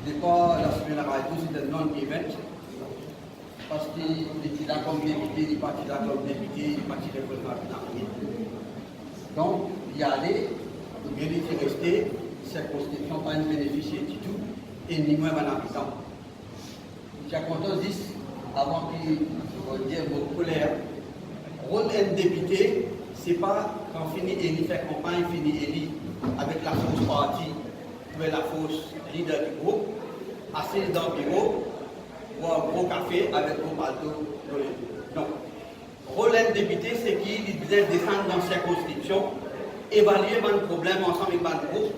Départ la semaine à radio, c'est un non-event. Parce qu'il était là comme député, il est parti là comme député, il est parti représentant. Donc, il y allait, il est resté, circonscription, pas une bénéficier du tout, et ni moins un habitant. J'ai content 10 avant qu'il dise vos colères. Rôle d'un député, c'est pas quand finit élu, fait campagne, finit élu avec la fausse partie, ou la fausse leader du groupe, assis dans le bureau, ou un gros café avec un bateau dans les deux. Donc, rôle d'un député, c'est qu'il devait descendre dans sa circonscription, évaluer un problème ensemble avec un groupe,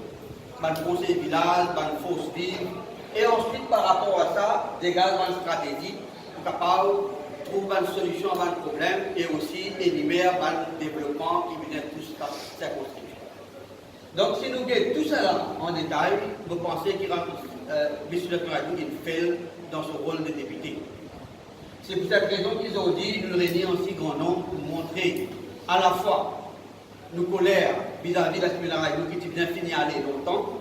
un conseil village, une fausse ville, et ensuite, par rapport à ça, dégager une stratégie pour capable de trouver une solution à un problème et aussi éliminer un développement qui vient de toute sa circonscription. Donc, si nous regardons tout cela en détail, vous pensez qu'il rentre M. le Président une faille dans son rôle de député. C'est pour cette raison qu'ils ont dit nous réunir en si grand nombre pour montrer à la fois nos colères vis-à-vis de la Similarité qui vient finir aller longtemps,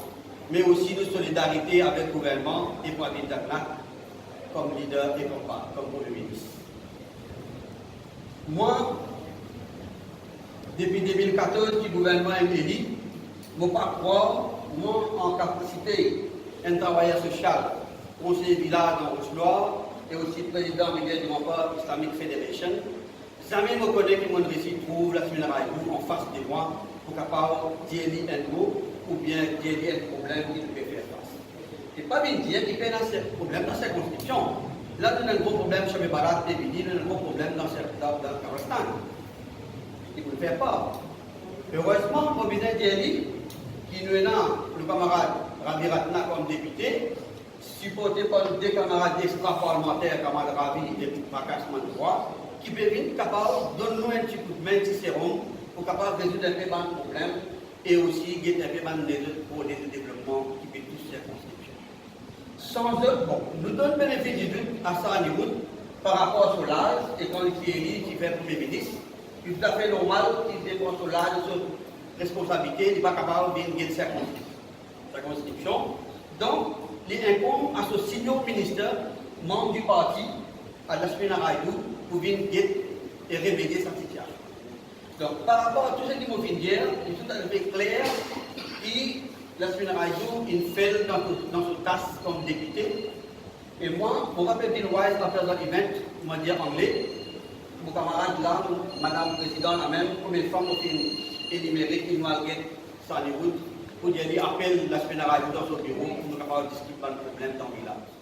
mais aussi nos solidarités avec le gouvernement et pour Abid Daknak comme leader et comme Premier ministre. Moi, depuis 2014, que le gouvernement est élu, je ne peux pas croire, moi, en capacité d'un travailleur social, conseiller village dans Haute-Loire et aussi président du Rempart Islamic Federation, jamais je connais que mon récit trouve la Similarité en face de moi pour capable d'y un mot ou bien d'y un problème qu'il peut faire face. Et pas bien dire qu'il y a un problème dans sa constitution. Là, nous avons un gros problème chez les Barat et Bini, nous avons un gros problème dans le Kazakhstan. Il ne le fait pas. Heureusement, au ministère d'Eli, qui nous est là, le camarade Ravi Ratna comme député, supporté par deux camarades extra-parlementaires, camarades Ravi et Prakash Mandroit, qui peuvent être capables de donner un petit coup de main, un petit sérum, pour capable de résoudre un peu de problème et aussi guetter un peu pour des développements qui peuvent tous circonscription. Sans eux, bon, nous donnons bénéfice du doute à ça par rapport à l'âge et quand il est élu, qui fait Premier ministre, c'est tout à fait normal qu'il dépend sur l'âge de son responsabilité, il n'est pas capable de guetter sa circonscription. Donc, il incombe à ce senior ministre, membre du parti, à Lasmina Raidou, pour venir guetter et remédier sa situation. Donc, par rapport à tout ce qui m'a dit hier, il est tout à fait clair que la semaine Raidou, il fait dans son tasse comme député. Et moi, pour rappeler une wise after the event, je vais dire anglais, mon camarade là, Madame Présidente, la même, comme une femme qui est numérique, qui nous a dit sans les routes, pour dire appelle la semaine Raidou dans son bureau, pour nous capables de discuter pas de problème dans le village.